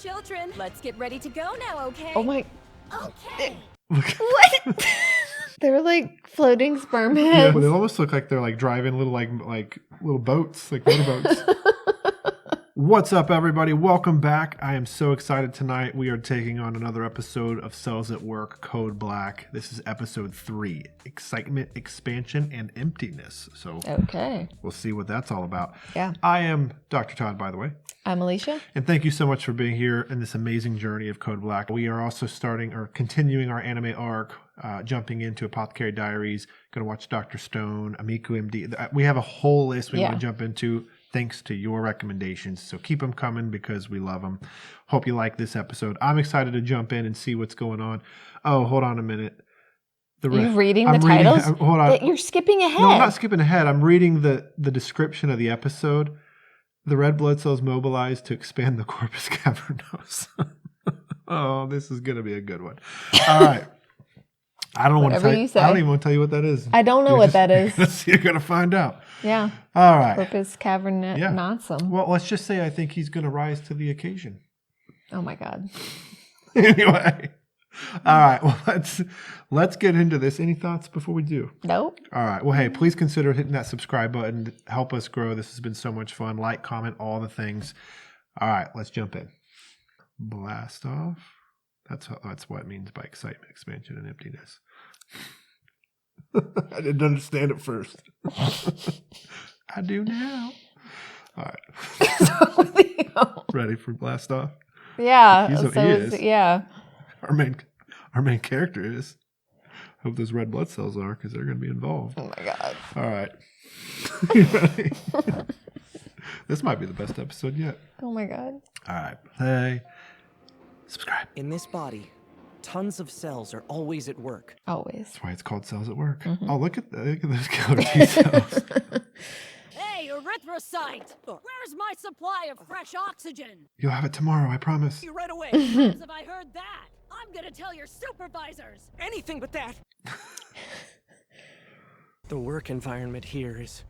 Children, let's get ready to go now, okay? Oh my. Okay. What? They're like floating sperm Yeah, heads. well, they almost look like they're like driving little like little boats, like motorboats. What's up, everybody? Welcome back. I am so excited tonight. We are taking on another episode of Cells at Work Code Black. This is episode 3, Excitement, Expansion, and Emptiness. So Okay. we'll see what that's all about. Yeah. I am Dr. Todd, by the way. I'm Allycia. And thank you so much for being here in this amazing journey of Code Black. We are also continuing our anime arc, jumping into Apothecary Diaries, going to watch Dr. Stone, Amiku MD. We have a whole list we want to jump into thanks to your recommendations. So keep them coming because we love them. Hope you like this episode. I'm excited to jump in and see what's going on. Oh, hold on a minute. You reading the titles? Hold on. You're skipping ahead. No, I'm not skipping ahead. I'm reading the description of the episode. The red blood cells mobilized to expand the corpus cavernosum. Oh, this is going to be a good one. All right. I don't want to tell you. I don't even want to tell you what that is. I don't know what that is. You're going to find out. Yeah. All right. Corpus cavernosum. Well, let's just say I think he's going to rise to the occasion. Oh my God. Anyway. All right. Well, let's get into this. Any thoughts before we do? Nope. All right. Well, hey, please consider hitting that subscribe button to help us grow. This has been so much fun. Like, comment, all the things. All right. Let's jump in. Blast off. That's what it means by excitement, expansion, and emptiness. I didn't understand it first. I do now. All right. Ready for blast off? Yeah. He is. Yeah. Our main character is. Hope those red blood cells are, because they're going to be involved. Oh my God. All right. You ready? This might be the best episode yet. Oh my God. All right. Play. Subscribe. In this body, tons of cells are always at work. Always. That's why it's called Cells at Work. Mm-hmm. Oh, look at those killer T cells. Hey, erythrocyte! Where's my supply of fresh oxygen? You'll have it tomorrow, I promise. You right away. Times have I heard that? I'm gonna tell your supervisors! Anything but that. The work environment here is...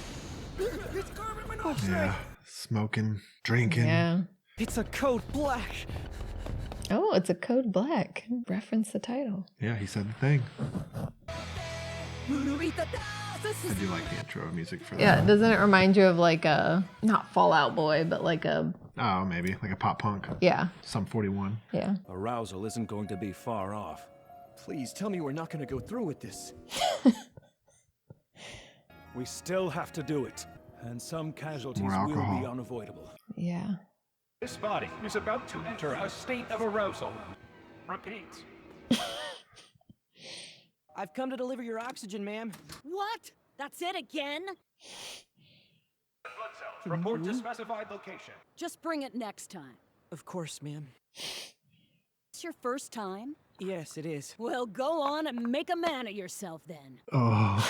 It's carbon monoxide. Yeah. Smoking, drinking. Yeah. It's a code black. Oh, it's a code black. Reference the title. Yeah, he said the thing. I do like the intro music for that. Yeah, doesn't it remind you of like a, not Fall Out Boy, but like a... Oh, maybe. Like a pop punk. Yeah. Sum 41. Yeah. Arousal isn't going to be far off. Please tell me we're not going to go through with this. We still have to do it, and some casualties More will alcohol. be unavoidable. Yeah. This body is about to enter a state of arousal. Repeat. I've come to deliver your oxygen, ma'am. What? That's it again? Blood cells report to specified location. Just bring it next time. Of course, ma'am. It's your first time? Yes, it is. Well, go on and make a man of yourself then. Oh.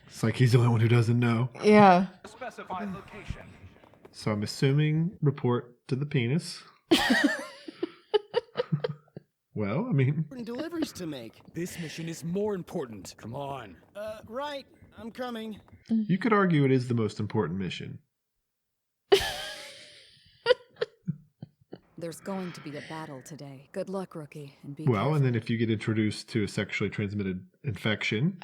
It's like he's the only one who doesn't know. Yeah. Specified location. So I'm assuming report to the penis. Well, I mean... Deliveries to make. This mission is more important. Come on. Right. I'm coming. You could argue it is the most important mission. There's going to be a battle today. Good luck, rookie, and be Well, careful. and then if you get introduced to a sexually transmitted infection,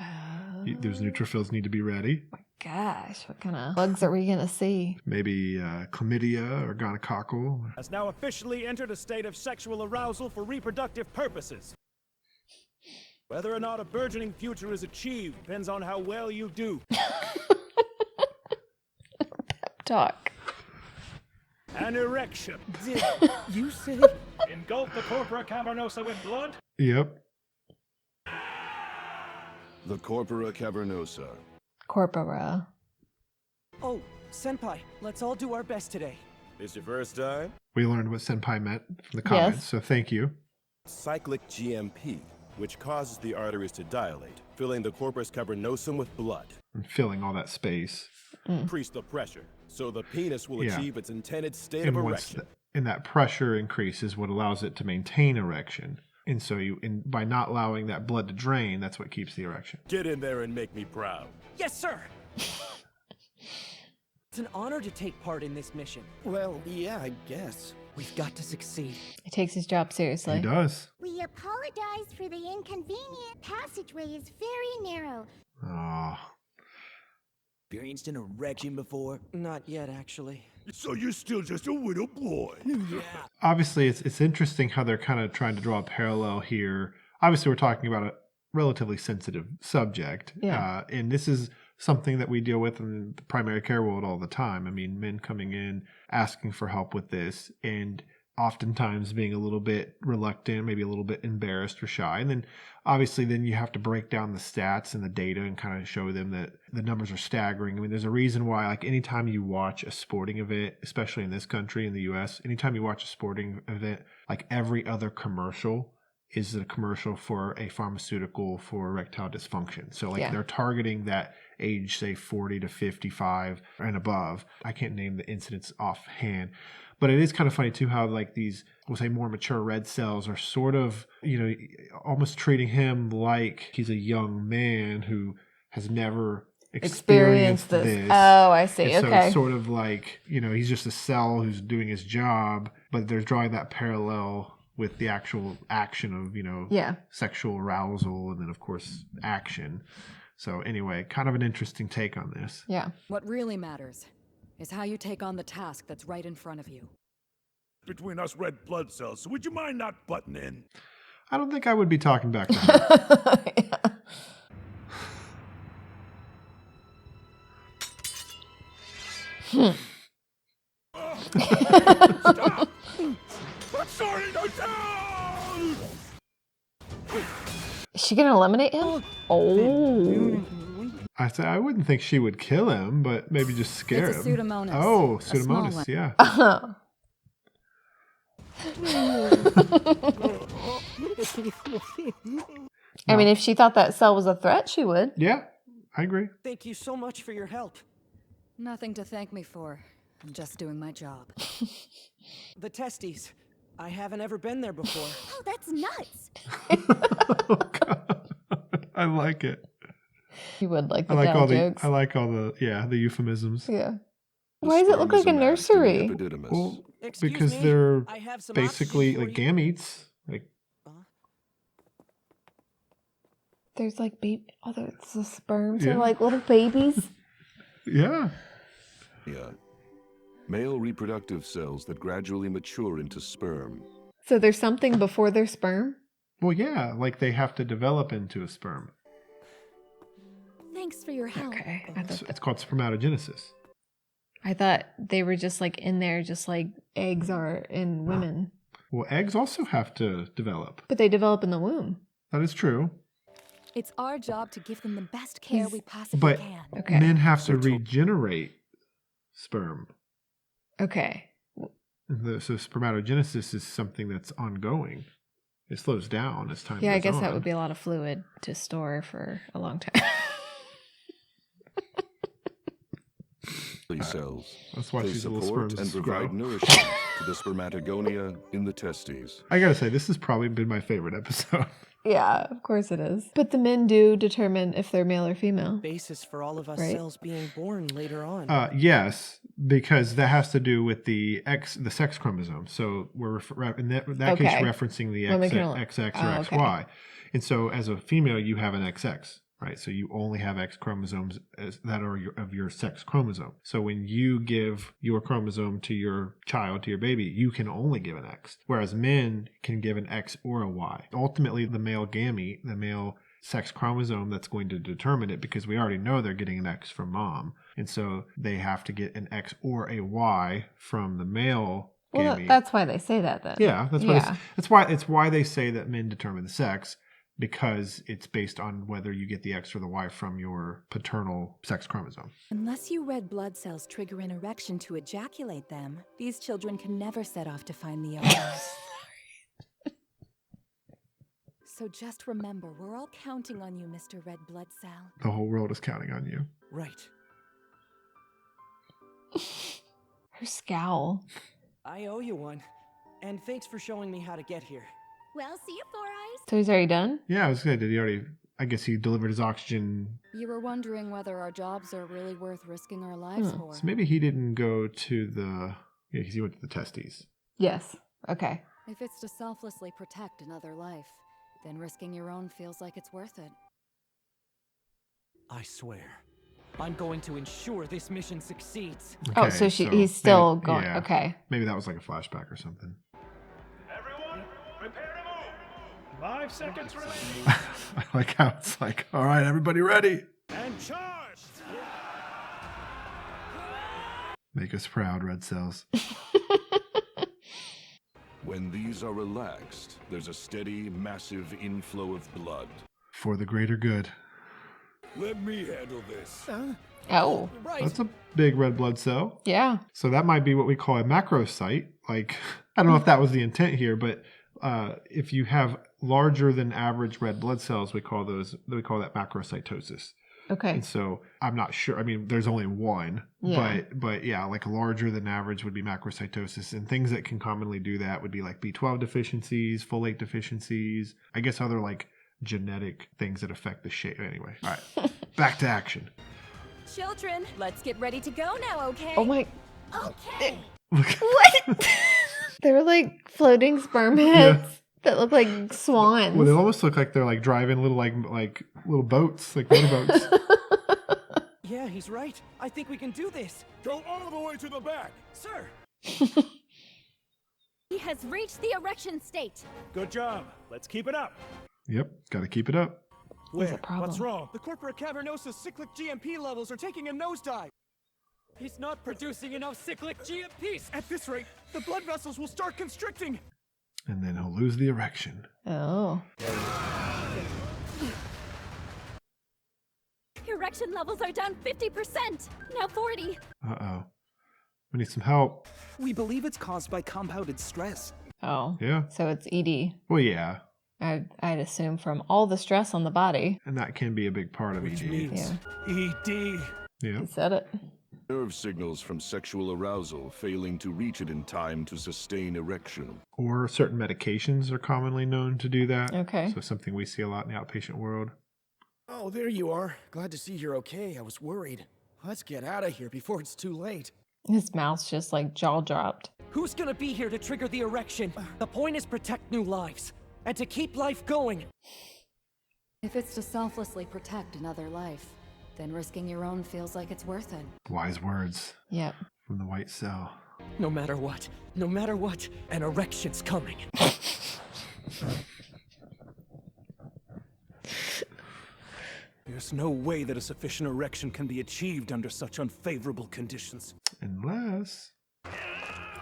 those neutrophils need to be ready. Gosh, what kind of bugs are we going to see? Maybe chlamydia or gonococcal. Has now officially entered a state of sexual arousal for reproductive purposes. Whether or not a burgeoning future is achieved depends on how well you do. Pep talk. An erection. Did you say... Engulf the corpora cavernosa with blood. Yep. The corpora cavernosa. Corpora. Oh, Senpai, let's all do our best today. This your first time? We learned what senpai meant from the comments, Yes. so thank you. Cyclic GMP, which causes the arteries to dilate, filling the corpus cavernosum with blood. And filling all that space. Increase the pressure, so the penis will Yeah. achieve its intended state And of once erection. and that pressure increase is what allows it to maintain erection. And so by not allowing that blood to drain, that's what keeps the erection. Get in there and make me proud. Yes, sir. It's an honor to take part in this mission. Well, yeah, I guess. We've got to succeed. He takes his job seriously. He does. We apologize for the inconvenient. Passageway is very narrow. Oh. Experienced an erection before? Not yet, actually. So you're still just a little boy. Yeah. Obviously, it's interesting how they're kind of trying to draw a parallel here. Obviously, we're talking about a relatively sensitive subject. Yeah. And this is something that we deal with in the primary care world all the time. I mean, men coming in, asking for help with this, and oftentimes being a little bit reluctant, maybe a little bit embarrassed or shy. And then obviously then you have to break down the stats and the data and kind of show them that the numbers are staggering. I mean, there's a reason why, like, anytime you watch a sporting event, especially in this country, in the US, anytime you watch a sporting event, like every other commercial is a commercial for a pharmaceutical for erectile dysfunction. So like they're targeting that age, say 40 to 55 and above. I can't name the incidents offhand, but it is kind of funny too how like these, we'll say more mature red cells are sort of, you know, almost treating him like he's a young man who has never experienced this. Oh, I see. And so okay. it's sort of like, you know, he's just a cell who's doing his job, but they're drawing that parallel with the actual action of, you know, sexual arousal and then, of course, action. So anyway, kind of an interesting take on this. Yeah. What really matters is how you take on the task that's right in front of you. Between us red blood cells, so would you mind not butting in? I don't think I would be talking back to her. Stop! I'm sorry, no down! Is she going to eliminate him? Oh. I say I wouldn't think she would kill him, but maybe just scare It's a him. Pseudomonas. Oh, A small one. Pseudomonas, yeah. I mean, if she thought that cell was a threat, she would. Yeah, I agree. Thank you so much for your help. Nothing to thank me for. I'm just doing my job. The testes. I haven't ever been there before. Oh, that's nuts. Oh, God. I like it. You would like the I like dad all jokes. the the euphemisms. Yeah. Why does it look like a nursery? Well, Excuse because me, they're I have some basically oxygen like for you. gametes. Like There's like baby. Oh, there's the sperms Yeah. are like little babies. yeah. Yeah. Male reproductive cells that gradually mature into sperm. So there's something before their sperm? Well, yeah, like they have to develop into a sperm. Thanks for your help. Okay. It's called spermatogenesis. I thought they were just like in there, just like eggs are in women. Well, eggs also have to develop. But they develop in the womb. That is true. It's our job to give them the best care we possibly But can. Okay. men have to regenerate sperm. Okay. So spermatogenesis is something that's ongoing. It slows down as time goes on. Yeah, I guess that would be a lot of fluid to store for a long time. Cells. That's why They she's a little support sperm and grow. provide nourishment to the spermatogonia in the testes. I gotta say, this has probably been my favorite episode. Yeah, of course it is. But the men do determine if they're male or female. Basis for all of us Right. cells being born later on. Yes, because that has to do with the sex chromosome. So we're in that case Okay. referencing the Well, they can only- XX or Oh, okay. XY. And so as a female, you have an XX, right? So you only have X chromosomes that are of your sex chromosome. So when you give your chromosome to your child, to your baby, you can only give an X, whereas men can give an X or a Y. Ultimately, the male gamete, the male sex chromosome that's going to determine it, because we already know they're getting an X from mom. And so they have to get an X or a Y from the male Well, gamete. that's why they say that then. Yeah, that's Yeah. it's why they say that men determine the sex, because it's based on whether you get the X or the Y from your paternal sex chromosome. Unless you red blood cells trigger an erection to ejaculate them, these children can never set off to find the others. So just remember, we're all counting on you, Mr. Red Blood Cell. The whole world is counting on you. Right. Her scowl. I owe you one. And thanks for showing me how to get here. Well, see you, Four Eyes. So he's already done? Yeah, I was gonna say, did he already I guess he delivered his oxygen. You were wondering whether our jobs are really worth risking our lives for. So maybe he didn't go to the, yeah, because he went to the testes. Yes. Okay. If it's to selflessly protect another life, then risking your own feels like it's worth it. I swear, I'm going to ensure this mission succeeds. Okay, oh, so he's still maybe, going. yeah, Okay. Maybe that was like a flashback or something. Everyone, prepare to move. 5 seconds remaining. I like how it's like, all right, everybody ready. And charged! Make us proud, red cells. When these are relaxed, there's a steady, massive inflow of blood. For the greater good. Let me handle this. Oh. Right. That's a big red blood cell. Yeah. So that might be what we call a macrocyte. Like, I don't know if that was the intent here, but if you have larger than average red blood cells, we call that macrocytosis. Okay. And so I'm not sure. I mean, there's only one, Yeah. but yeah, like larger than average would be macrocytosis, and things that can commonly do that would be like B12 deficiencies, folate deficiencies, I guess other like genetic things that affect the shape. Anyway, all right, back to action. Children, let's get ready to go now, okay? Oh my. Okay. What? They're like floating sperm heads that look like swans. Well, they almost look like they're like driving little like little boats, like motorboats. Yeah, he's right. I think we can do this. Go all the way to the back. Sir! He has reached the erection state. Good job. Let's keep it up. Yep, got to keep it up. What's the problem? What's wrong? The corporate cavernosum cyclic GMP levels are taking a nosedive. He's not producing enough cyclic GMPs. At this rate, the blood vessels will start constricting. And then he'll lose the erection. Oh. Erection levels are down 50%. Now 40. Uh-oh. We need some help. We believe it's caused by compounded stress. Oh. Yeah. So it's ED. Well, yeah. I'd assume from all the stress on the body. And that can be a big part of Which ED. means ED. Yeah. He said it. Nerve signals from sexual arousal failing to reach it in time to sustain erection. Or certain medications are commonly known to do that. Okay. So something we see a lot in the outpatient world. Oh, there you are. Glad to see you're okay. I was worried. Let's get out of here before it's too late. His mouth's just like jaw dropped. Who's gonna be here to trigger the erection? The point is protect new lives. And to keep life going. If it's to selflessly protect another life, then risking your own feels like it's worth it. Wise words Yep. from the white cell. No matter what, an erection's coming. There's no way that a sufficient erection can be achieved under such unfavorable conditions. Unless...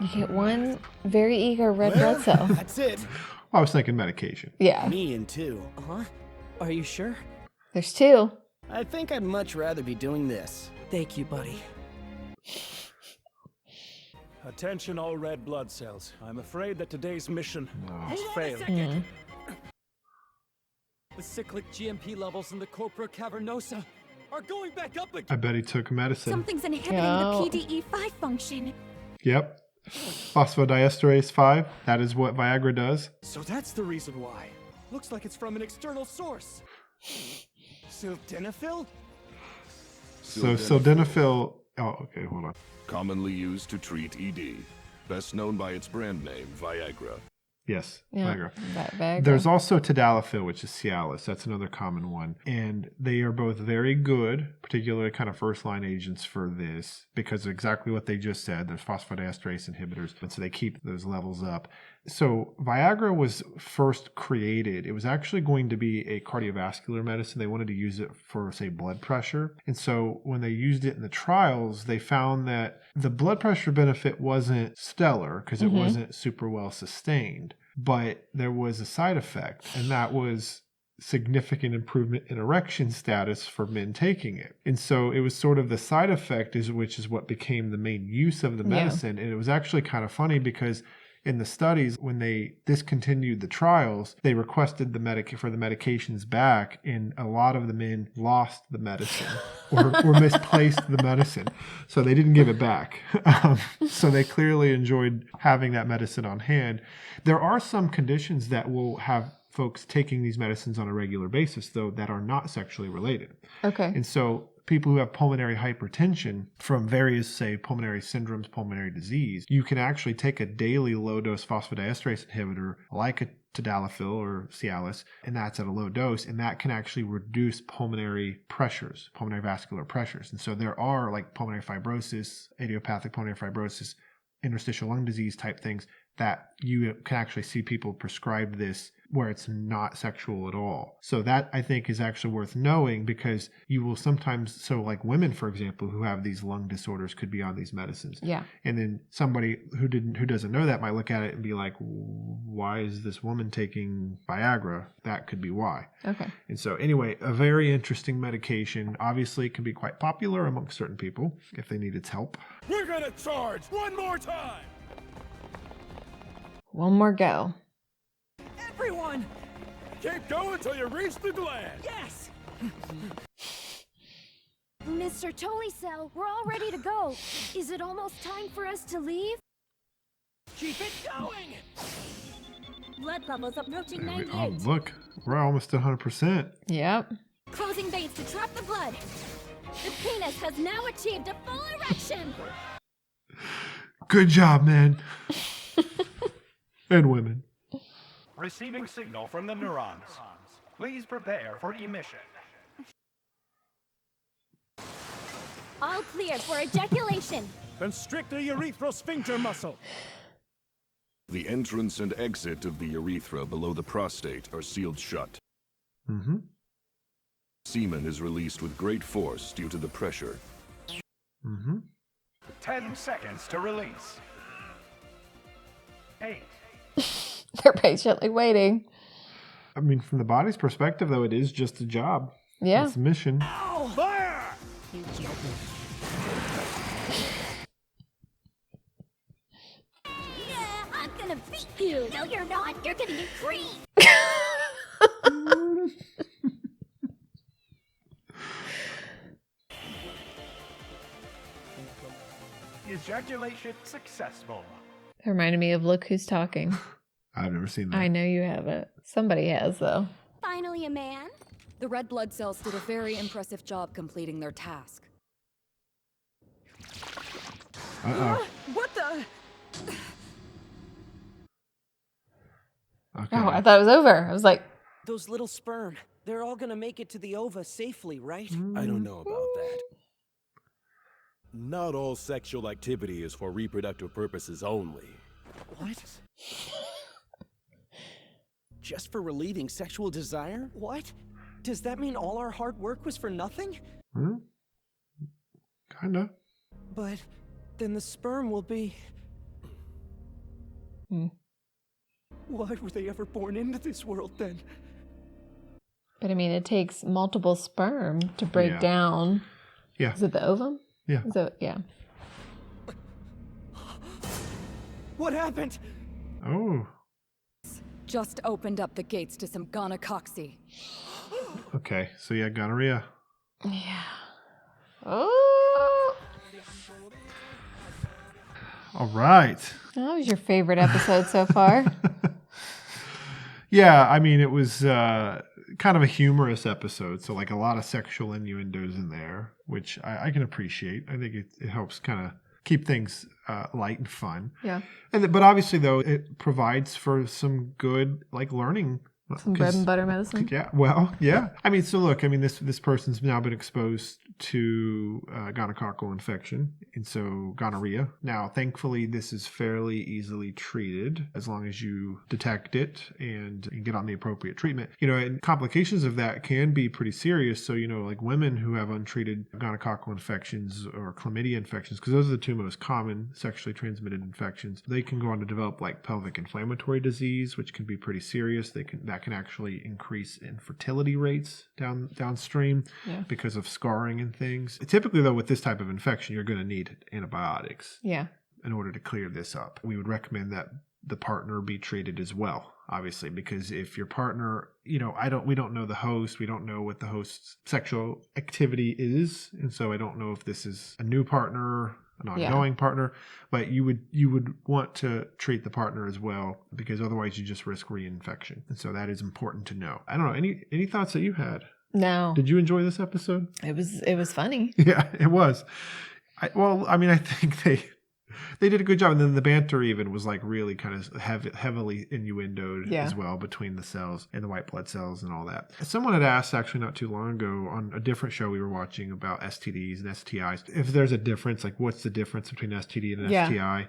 You get one very eager red blood cell. That's it. I was thinking medication. Yeah. Me and two. Uh-huh. Are you sure? There's two. I think I'd much rather be doing this. Thank you, buddy. Attention all red blood cells. I'm afraid that today's mission has failed. The cyclic GMP levels in the corpora cavernosa are going back up again. I bet he took medicine. Something's inhibiting Oh. the PDE5 function. Yep. Phosphodiesterase 5. That is what Viagra does. So that's the reason why. Looks like it's from an external source. Sildenafil? So sildenafil... Oh, okay, hold on. Commonly used to treat ED. Best known by its brand name, Viagra. Yes, Yeah. Viagra. Viagra. There's also tadalafil, which is Cialis. That's another common one. And they are both very good, particularly kind of first-line agents for this, because of exactly what they just said. There's phosphodiesterase inhibitors, and so they keep those levels up. So Viagra was first created. It was actually going to be a cardiovascular medicine. They wanted to use it for, say, blood pressure. And so when they used it in the trials, they found that the blood pressure benefit wasn't stellar because it wasn't super well sustained. But there was a side effect, and that was significant improvement in erection status for men taking it. And so it was sort of the side effect, which is what became the main use of the medicine. And it was actually kind of funny because in the studies, when they discontinued the trials, they requested for the medications back, and a lot of the men lost the medicine or misplaced the medicine. So they didn't give it back. So they clearly enjoyed having that medicine on hand. There are some conditions that will have folks taking these medicines on a regular basis, though, that are not sexually related. Okay. And so people who have pulmonary hypertension from various, say, pulmonary syndromes, pulmonary disease, you can actually take a daily low-dose phosphodiesterase inhibitor like a tadalafil or Cialis, and that's at a low dose, and that can actually reduce pulmonary pressures, pulmonary vascular pressures. And so there are like pulmonary fibrosis, idiopathic pulmonary fibrosis, interstitial lung disease type things that you can actually see people prescribe this where it's not sexual at all. So that, I think, is actually worth knowing, because you will sometimes, so like women, for example, who have these lung disorders could be on these medicines. Yeah. And then somebody who doesn't know that might look at it and be like, why is this woman taking Viagra? That could be why. Okay. And so anyway, a very interesting medication. Obviously, it can be quite popular amongst certain people if they need its help. We're gonna charge one more time! One more go. Everyone! Keep going till you reach the gland! Yes! Mr. Tolicel, we're all ready to go. Is it almost time for us to leave? Keep it going! Blood levels approaching And 98. oh, look, we're almost at 100%. Yep. Closing veins to trap the blood. The penis has now achieved a full erection. Good job, man. And women. Receiving signal from the neurons. Please prepare for emission. All clear for ejaculation. Constrict the urethral sphincter muscle. The entrance and exit of the urethra below the prostate are sealed shut. Mm-hmm. Semen is released with great force due to the pressure. Mm-hmm. 10 seconds to release. 8. They're patiently waiting. I mean, from the body's perspective, though, it is just a job. Yeah. It's a mission. Oh, fire! Yeah, I'm gonna beat you. No, you're not. You're gonna get creamed. Ejaculation successful. It reminded me of Look Who's Talking. I've never seen that. I know you haven't. Somebody has, though. Finally a man. The red blood cells did a very impressive job completing their task. Uh-oh. What the? Okay. Oh, I thought it was over. I was like, Those little sperm, they're all gonna make it to the ova safely, right? I don't know about that. Not all sexual activity is for reproductive purposes only. What? Just for relieving sexual desire? What? Does that mean all our hard work was for nothing? Hmm? Kinda. But then the sperm will be... Why were they ever born into this world then? but I mean, it takes multiple sperm to break Yeah. down. Yeah. Is it the ovum? Yeah. So, yeah. What happened? Oh. Just opened up the gates to some gonocoxy. Okay. So yeah, gonorrhea. Yeah. Oh. All right. That was your favorite episode so far. Yeah, I mean, it was kind of a humorous episode. So like a lot of sexual innuendos in there, which I can appreciate. I think it helps kind of keep things light and fun. Yeah. But obviously, though, it provides for some good like learning. Some bread and butter medicine. Yeah, well, yeah. I mean, so look, I mean, this person's now been exposed to gonococcal infection, and so gonorrhea. Now, thankfully, this is fairly easily treated as long as you detect it and get on the appropriate treatment. You know, and complications of that can be pretty serious. So, you know, like women who have untreated gonococcal infections or chlamydia infections, because those are the two most common sexually transmitted infections, they can go on to develop like pelvic inflammatory disease, which can be pretty serious. That can actually increase infertility rates downstream because of scarring and things. Typically, though, with this type of infection, you're going to need antibiotics in order to clear this up. We would recommend that the partner be treated as well, obviously, because if your partner, you know, we don't know the host, we don't know what the host's sexual activity is, and so I don't know if this is a new partner an ongoing partner, but you would want to treat the partner as well, because otherwise you just risk reinfection. And so that is important to know. I don't know, any thoughts that you had? No. Did you enjoy this episode? It was funny. Yeah, it was. I think they did a good job, and then the banter even was like really kind of heavily innuendoed as well between the cells and the white blood cells and all that. Someone had asked actually not too long ago on a different show we were watching about STDs and STIs, if there's a difference, like what's the difference between STD and an STI.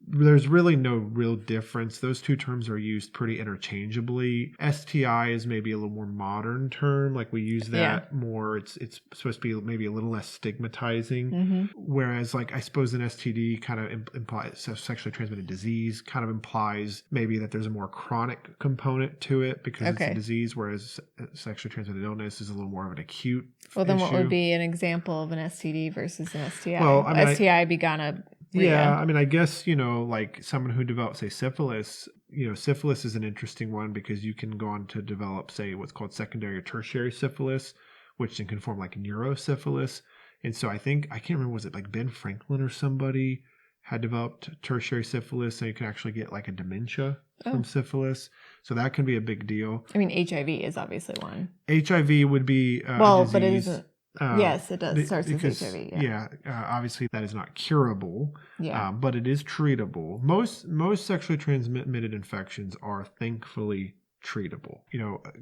There's really no real difference. Those two terms are used pretty interchangeably. STI is maybe a little more modern term. Like we use that more. It's supposed to be maybe a little less stigmatizing. Whereas like I suppose an STD kind of implies sexually transmitted disease, kind of implies maybe that there's a more chronic component to it because it's a disease, whereas sexually transmitted illness is a little more of an acute Well, then issue. what would be an example of an STD versus an STI? Well, I mean, STI be gonorrhea. Yeah, I mean, I guess, like someone who develops, say, syphilis, syphilis is an interesting one because you can go on to develop, say, what's called secondary or tertiary syphilis, which can form like neurosyphilis. And so I can't remember, was it like Ben Franklin or somebody had developed tertiary syphilis, and you can actually get like a dementia from syphilis. So that can be a big deal. I mean, HIV is obviously one. HIV would be a disease. But it isn't. Yes, it does. Starts with HIV. Obviously that is not curable, but it is treatable. Most sexually transmitted infections are thankfully treatable.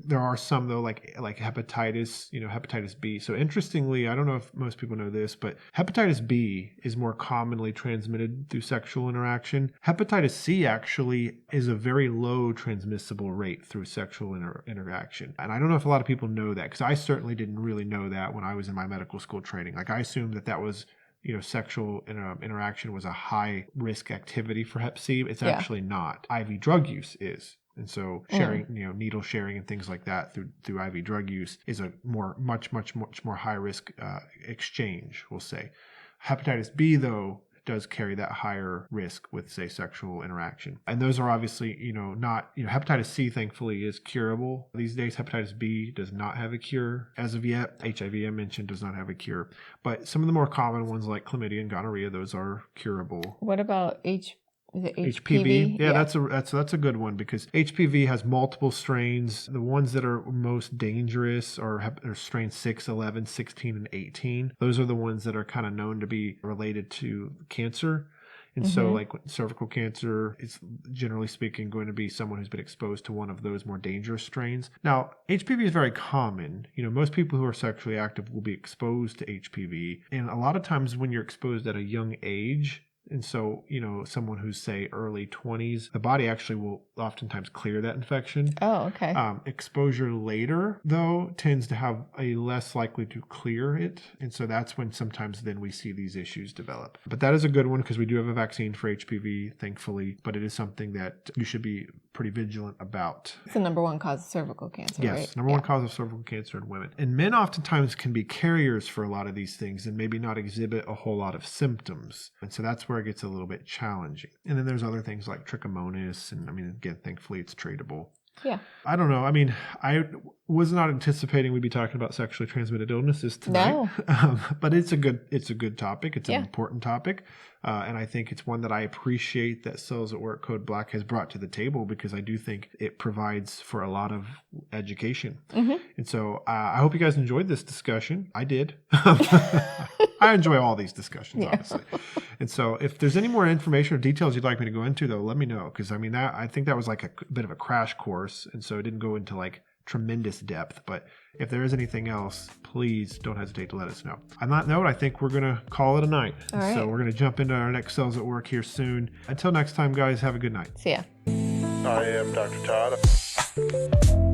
There are some though, like hepatitis, hepatitis B. So interestingly, I don't know if most people know this, but hepatitis B is more commonly transmitted through sexual interaction. Hepatitis C actually is a very low transmissible rate through sexual interaction. And I don't know if a lot of people know that, because I certainly didn't really know that when I was in my medical school training. Like I assumed that was sexual interaction was a high risk activity for Hep C. It's actually not. IV drug use is. And so sharing, needle sharing and things like that through IV drug use is a much more high risk exchange, we'll say. Hepatitis B, though, does carry that higher risk with, say, sexual interaction. And those are obviously, not, hepatitis C, thankfully, is curable these days. Hepatitis B does not have a cure as of yet. HIV, I mentioned, does not have a cure. But some of the more common ones like chlamydia and gonorrhea, those are curable. What about HPV? Yeah, that's a good one, because HPV has multiple strains. The ones that are most dangerous are strains 6, 11, 16, and 18. Those are the ones that are kind of known to be related to cancer. And so like cervical cancer is, generally speaking, going to be someone who's been exposed to one of those more dangerous strains. Now, HPV is very common. Most people who are sexually active will be exposed to HPV. And a lot of times when you're exposed at a young age, and so, someone who's, say, early 20s, the body actually will oftentimes clear that infection. Oh, okay. Exposure later, though, tends to have a less likely to clear it. And so that's when sometimes then we see these issues develop. But that is a good one, because we do have a vaccine for HPV, thankfully. But it is something that you should be pretty vigilant about. It's the number one cause of cervical cancer, right? Yes, number one cause of cervical cancer in women. And men oftentimes can be carriers for a lot of these things and maybe not exhibit a whole lot of symptoms. And so that's where it gets a little bit challenging. And then there's other things like trichomonas. And again, thankfully it's treatable. Yeah. I don't know. I was not anticipating we'd be talking about sexually transmitted illnesses tonight. No. But it's a good topic. It's an important topic. And I think it's one that I appreciate that Cells at Work Code Black has brought to the table, because I do think it provides for a lot of education. And so I hope you guys enjoyed this discussion. I did. I enjoy all these discussions, honestly. And so if there's any more information or details you'd like me to go into, though, let me know. Because I think that was like a bit of a crash course. And so it didn't go into like tremendous depth. But if there is anything else, please don't hesitate to let us know. On that note, I think we're going to call it a night. All right. So we're going to jump into our next Cells at Work here soon. Until next time, guys, have a good night. See ya. I am Dr. Todd.